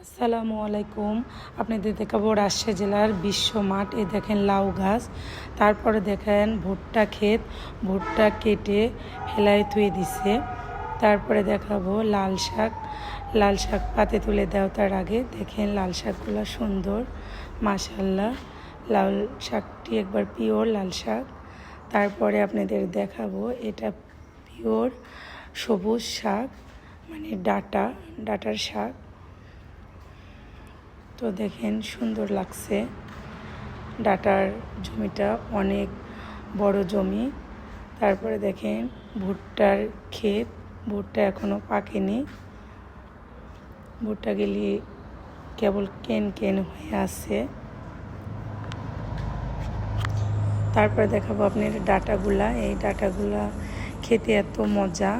আসসালামু আলাইকুম। আপনাদের দেখাবো রাজশাহী জেলার বিশ্ব মাঠ। এই দেখেন লাউ গাছ, তারপরে দেখেন ভুট্টা ক্ষেত, ভুট্টা কেটে ফেলায় থুয়ে দিছে। তারপরে দেখাবো লাল শাক পাতে তুলে দেওয়া তার আগে দেখেন লাল শাকগুলো সুন্দর, মাশাল্লাহ। লাল শাকটি একবার পিওর লাল শাক। তারপরে আপনাদের দেখাবো এটা পিওর সবুজ শাক, মানে ডাটার শাক। তো দেখেন সুন্দর লাগছে। ডাটার জমিটা অনেক বড় জমি। তারপরে দেখেন ভুট্টার ক্ষেত, ভুট্টা এখনো পাকেনি, ভুট্টাগুলি কেবল কেন হয়ে আছে। তারপরে দেখাবো আপনার ডাটাগুলা। এই ডাটাগুলা খেতে এত মজা,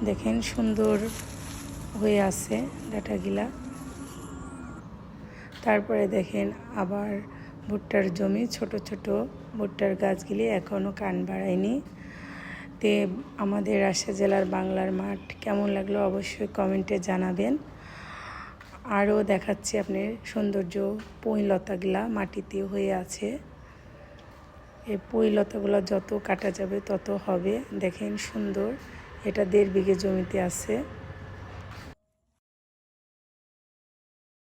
দেখেন সুন্দর হয়ে আছে ডাটাগুলা। তারপরে দেখেন আবার ভুট্টার জমি, ছোট ছোট ভুট্টার গাছগুলি এখনও কান বাড়ায়নি। তে আমাদের রাজশাহী জেলার বাংলার মাঠ কেমন লাগলো অবশ্যই কমেন্টে জানাবেন। আরও দেখাচ্ছি আপনার সৌন্দর্য, পুঁইলতাগুলা মাটিতে হয়ে আছে। এই পুঁইলতাগুলো যত কাটা যাবে তত হবে। দেখেন সুন্দর, এটা 1.5 বিঘে জমিতে আছে।